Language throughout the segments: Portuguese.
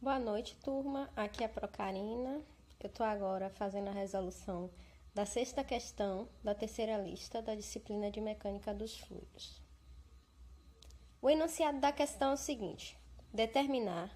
Boa noite, turma. Aqui é a Procarina. Eu estou agora fazendo a resolução da sexta questão da terceira lista da disciplina de Mecânica dos Fluidos. O enunciado da questão é o seguinte: determinar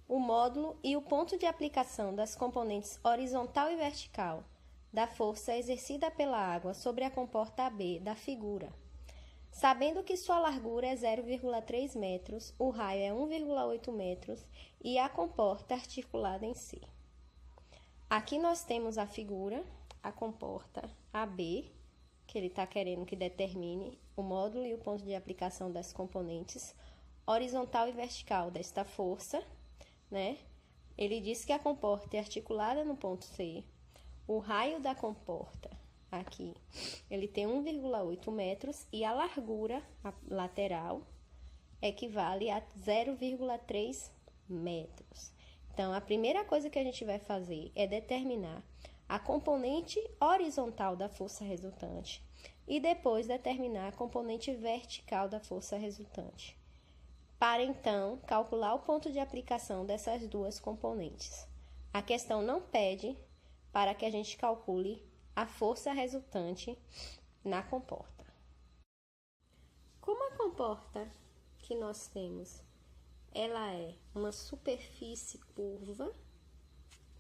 o módulo e o ponto de aplicação das componentes horizontal e vertical da força exercida pela água sobre a comporta AB da figura. Sabendo que sua largura é 0,3 metros, o raio é 1,8 metros e a comporta articulada em si. Aqui nós temos a figura, a comporta AB, que ele está querendo que determine o módulo e o ponto de aplicação das componentes horizontal e vertical desta força, né? Ele diz que a comporta é articulada no ponto C, o raio da comporta aqui, ele tem 1,8 metros e a largura lateral equivale a 0,3 metros. Então, a primeira coisa que a gente vai fazer é determinar a componente horizontal da força resultante e depois determinar a componente vertical da força resultante, para então calcular o ponto de aplicação dessas duas componentes. A questão não pede para que a gente calcule a força resultante na comporta. Como a comporta que nós temos, ela é uma superfície curva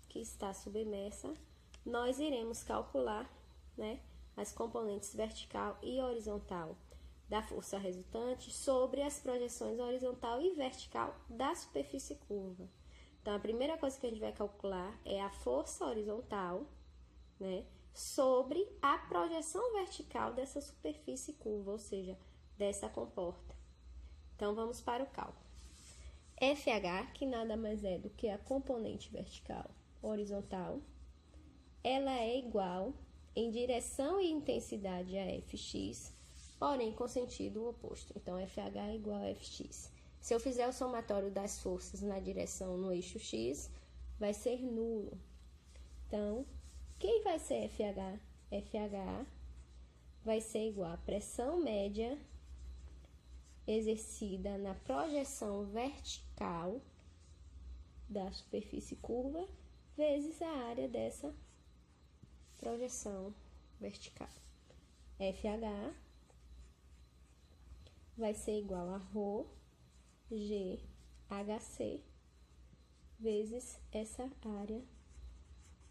que está submersa, nós iremos calcular, né, as componentes vertical e horizontal da força resultante sobre as projeções horizontal e vertical da superfície curva. Então, a primeira coisa que a gente vai calcular é a força horizontal, né, sobre a projeção vertical dessa superfície curva, ou seja, dessa comporta. Então, vamos para o cálculo. FH, que nada mais é do que a componente vertical horizontal, ela é igual em direção e intensidade a Fx, porém com sentido oposto. Então, FH é igual a Fx. Se eu fizer o somatório das forças na direção no eixo X, vai ser nulo. Então, quem vai ser FH? FH vai ser igual a pressão média exercida na projeção vertical da superfície curva vezes a área dessa projeção vertical. FH vai ser igual a ρ GHC vezes essa área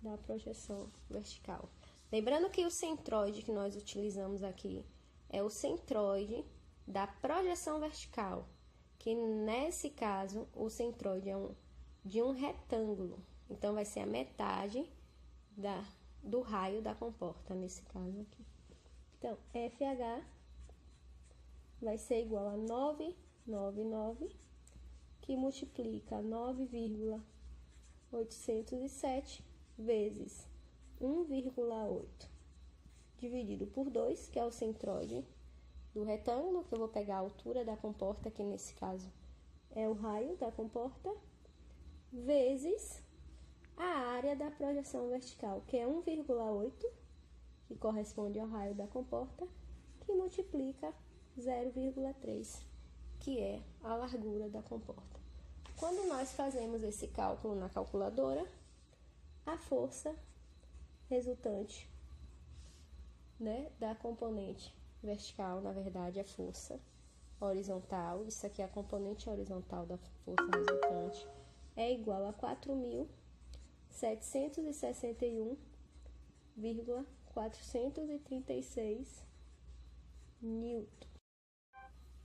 da projeção vertical. Lembrando que o centroide que nós utilizamos aqui é o centroide da projeção vertical, que nesse caso o centroide é de um retângulo. Então, vai ser a metade do raio da comporta, nesse caso aqui. Então, FH vai ser igual a 999, que multiplica 9,807 vezes 1,8 dividido por 2, que é o centroide do retângulo, que eu vou pegar a altura da comporta, que nesse caso é o raio da comporta, vezes a área da projeção vertical, que é 1,8, que corresponde ao raio da comporta, que multiplica 0,3, que é a largura da comporta. Quando nós fazemos esse cálculo na calculadora, a força resultante, né, da componente vertical, na verdade, a força horizontal, isso aqui é a componente horizontal da força resultante, é igual a 4.761,436 newton.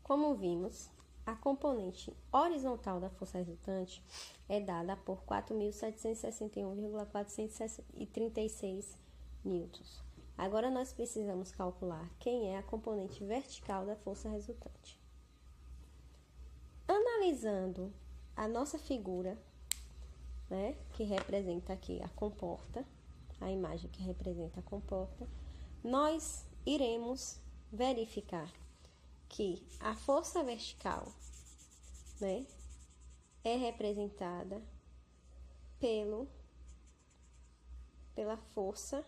Como vimos, a componente horizontal da força resultante é dada por 4.761,436 newtons. Agora, nós precisamos calcular quem é a componente vertical da força resultante. Analisando a nossa figura, né, que representa aqui a comporta, a imagem que representa a comporta, nós iremos verificar que a força vertical, né, é representada pela força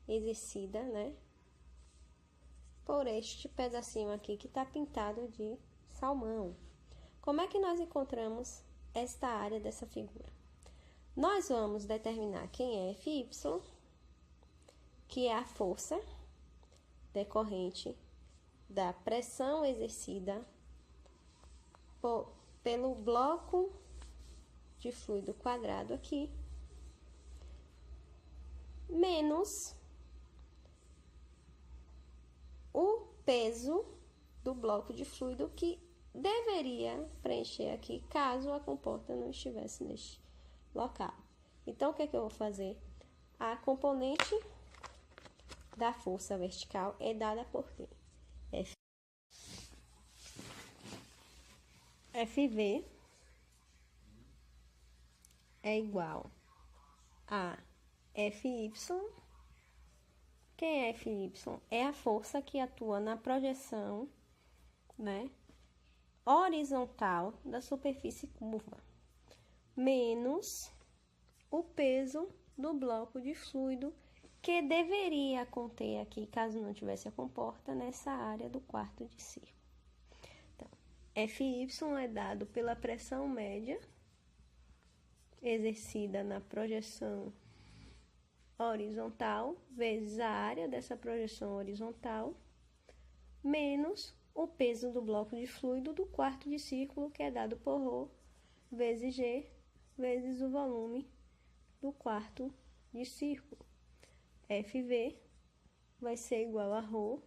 exercida, né, por este pedacinho aqui que está pintado de salmão. Como é que nós encontramos esta área dessa figura. Nós vamos determinar quem é Fy, que é a força decorrente da pressão exercida pelo bloco de fluido quadrado aqui, menos o peso do bloco de fluido que deveria preencher aqui, caso a comporta não estivesse neste local. Então, o que é que eu vou fazer? A componente da força vertical é dada por quê? FV é igual a FY. Quem é FY? É a força que atua na projeção, né, horizontal da superfície curva, menos o peso do bloco de fluido que deveria conter aqui, caso não tivesse a comporta, nessa área do quarto de círculo. Então, Fy é dado pela pressão média exercida na projeção horizontal, vezes a área dessa projeção horizontal, menos o peso do bloco de fluido do quarto de círculo, que é dado por ρ, vezes G, vezes o volume do quarto de círculo. FV vai ser igual a ρ,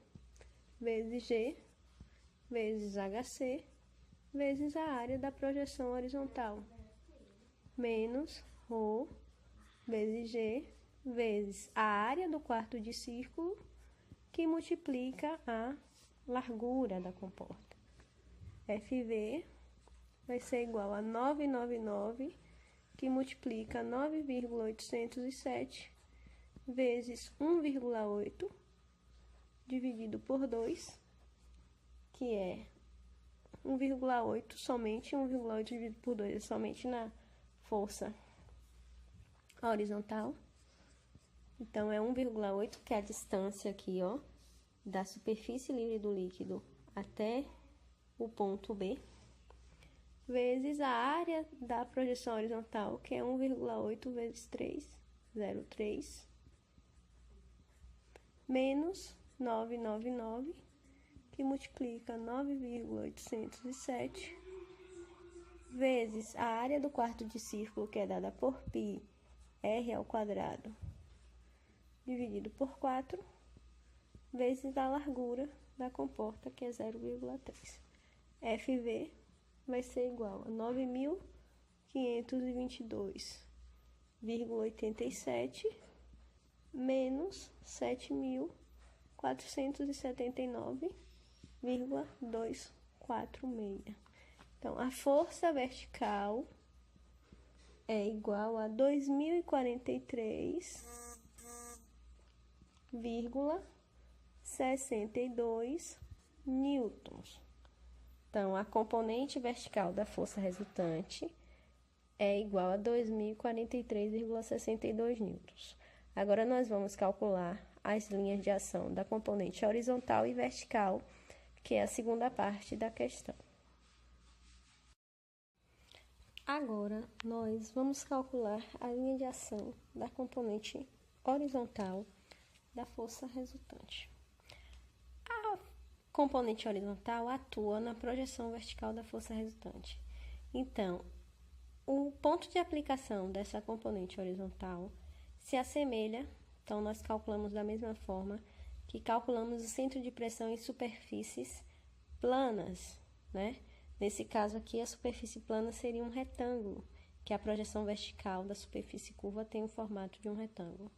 vezes G, vezes HC, vezes a área da projeção horizontal, menos ρ, vezes G, vezes a área do quarto de círculo, que multiplica a largura da comporta. FV vai ser igual a 999, que multiplica 9,807 vezes 1,8 dividido por 2, que é 1,8 somente, 1,8 dividido por 2 é somente na força horizontal. Então, é 1,8, que é a distância aqui, ó, da superfície livre do líquido até o ponto B, vezes a área da projeção horizontal, que é 1,8 vezes 3, 0,3, menos 999, que multiplica 9,807, vezes a área do quarto de círculo, que é dada por π, r ao quadrado, dividido por 4, vezes a largura da comporta, que é 0,3. FV vai ser igual a 9.522,87 menos 7.479,246. Então, a força vertical é igual a 2.043,62 newtons. Então, a componente vertical da força resultante é igual a 2.043,62 newtons. Agora, nós vamos calcular as linhas de ação da componente horizontal e vertical, que é a segunda parte da questão. Agora, nós vamos calcular a linha de ação da componente horizontal da força resultante. A componente horizontal atua na projeção vertical da força resultante. Então, o ponto de aplicação dessa componente horizontal se assemelha, então nós calculamos da mesma forma que calculamos o centro de pressão em superfícies planas, né? Nesse caso aqui, a superfície plana seria um retângulo, que a projeção vertical da superfície curva tem o formato de um retângulo.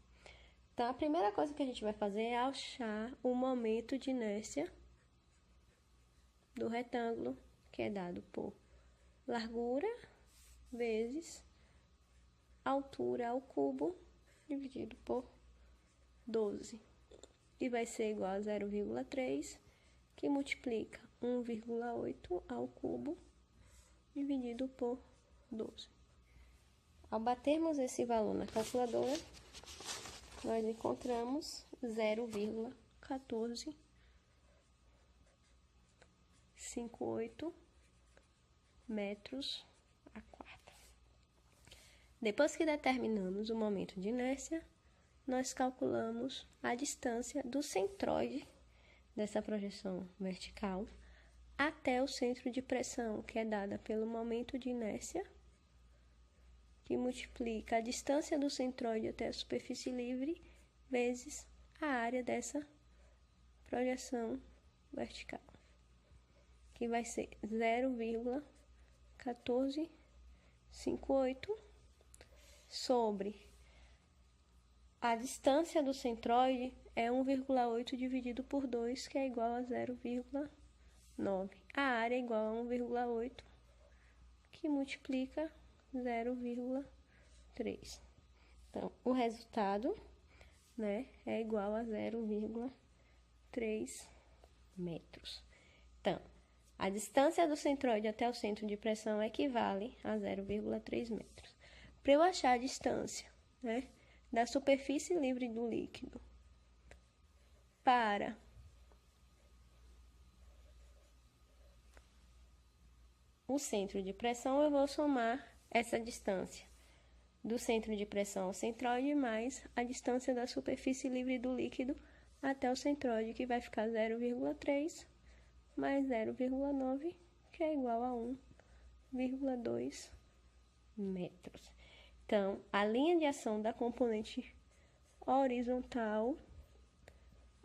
Então, a primeira coisa que a gente vai fazer é achar o momento de inércia do retângulo, que é dado por largura vezes altura ao cubo, dividido por 12. E vai ser igual a 0,3, que multiplica 1,8 ao cubo, dividido por 12. Ao batermos esse valor na calculadora, nós encontramos 0,1458 metros a quadro. Depois que determinamos o momento de inércia, nós calculamos a distância do centroide dessa projeção vertical até o centro de pressão, que é dada pelo momento de inércia, que multiplica a distância do centroide até a superfície livre, vezes a área dessa projeção vertical, que vai ser 0,1458 sobre a distância do centroide é 1,8 dividido por 2, que é igual a 0,9. A área é igual a 1,8, que multiplica 0,3. Então, o resultado, né, é igual a 0,3 metros. Então, a distância do centroide até o centro de pressão equivale a 0,3 metros. Para eu achar a distância, né, da superfície livre do líquido para o centro de pressão, eu vou somar essa distância do centro de pressão ao centroide mais a distância da superfície livre do líquido até o centroide, que vai ficar 0,3 mais 0,9, que é igual a 1,2 metros. Então, a linha de ação da componente horizontal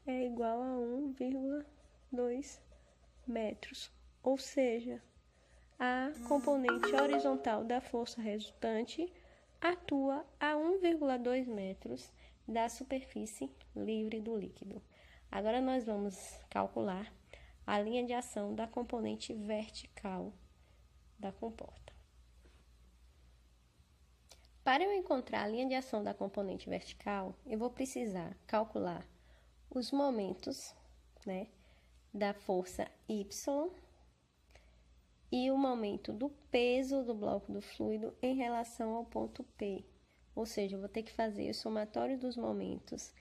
é igual a 1,2 metros, ou seja, a componente horizontal da força resultante atua a 1,2 metros da superfície livre do líquido. Agora, nós vamos calcular a linha de ação da componente vertical da comporta. Para eu encontrar a linha de ação da componente vertical, eu vou precisar calcular os momentos, né, da força Y e o momento do peso do bloco do fluido em relação ao ponto P. Ou seja, eu vou ter que fazer o somatório dos momentos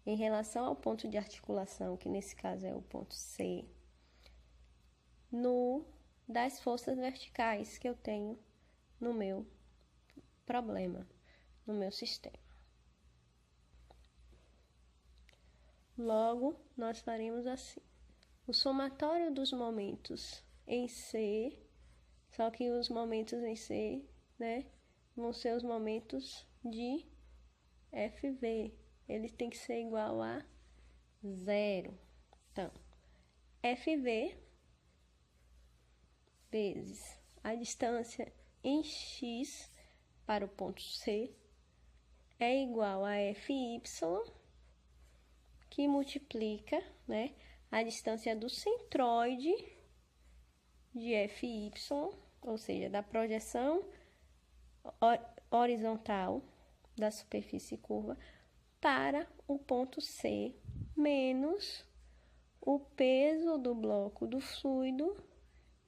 em relação ao ponto de articulação, que nesse caso é o ponto C, das forças verticais que eu tenho no meu problema, no meu sistema. Logo, nós faremos assim: o somatório dos momentos em C, só que os momentos em C, né, vão ser os momentos de FV. Ele tem que ser igual a 0. Então, FV vezes a distância em X para o ponto C é igual a FY, que multiplica, né, a distância do centroide de FY, ou seja, da projeção horizontal da superfície curva para o ponto C, menos o peso do bloco do fluido,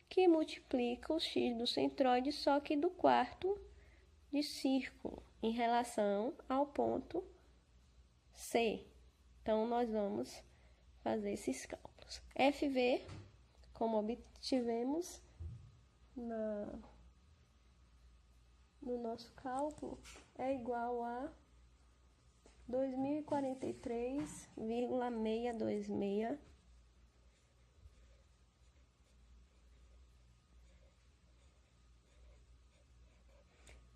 que multiplica o x do centroide, só que do quarto de círculo, em relação ao ponto C. Então, nós vamos fazer esses cálculos. FV, como obtivemos no nosso cálculo, é igual a 2043,626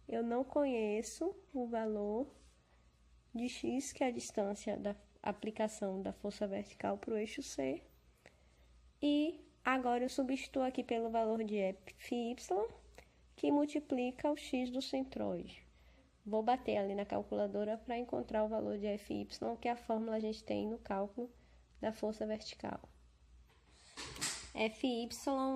Eu não conheço o valor de X, que é a distância da aplicação da força vertical para o eixo C. E agora eu substituo aqui pelo valor de FY, que multiplica o X do centroide. Vou bater ali na calculadora para encontrar o valor de FY, que é a fórmula a gente tem no cálculo da força vertical. FY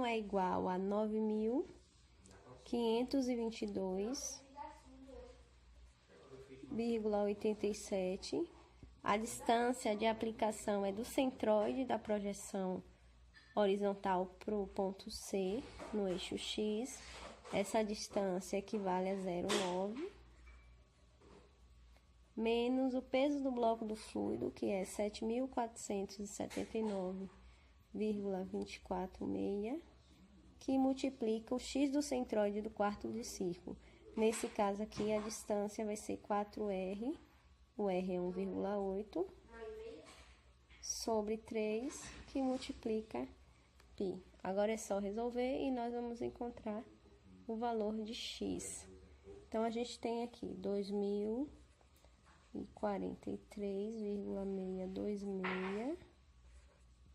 é igual a 9.522,87. A distância de aplicação é do centroide da projeção horizontal para o ponto C, no eixo X. Essa distância equivale a 0,9. Menos o peso do bloco do fluido, que é 7.479,246, que multiplica o x do centroide do quarto de círculo, Nesse caso aqui, a distância vai ser 4R, o R é 1,8, sobre 3, que multiplica π. Agora é só resolver e nós vamos encontrar o valor de x. Então, a gente tem aqui 2043,626,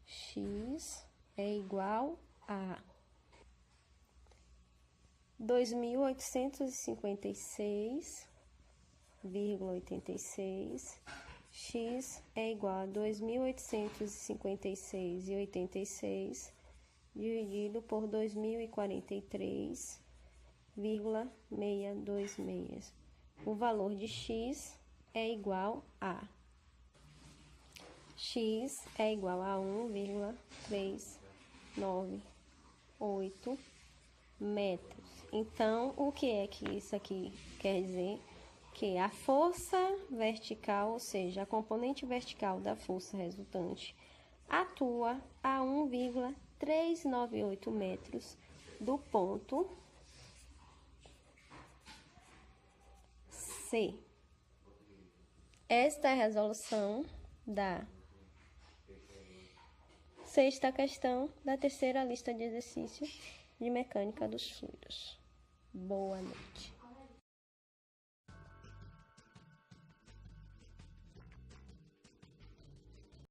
x é igual a 2.856,86, x é igual a 2.856,86 dividido por 2043,626. O valor de x é igual a 1,398 metros. Então, o que é que isso aqui quer dizer? Que a força vertical, ou seja, a componente vertical da força resultante, atua a 1,398 metros do ponto C. Esta é a resolução da sexta questão da terceira lista de exercícios de mecânica dos fluidos. Boa noite.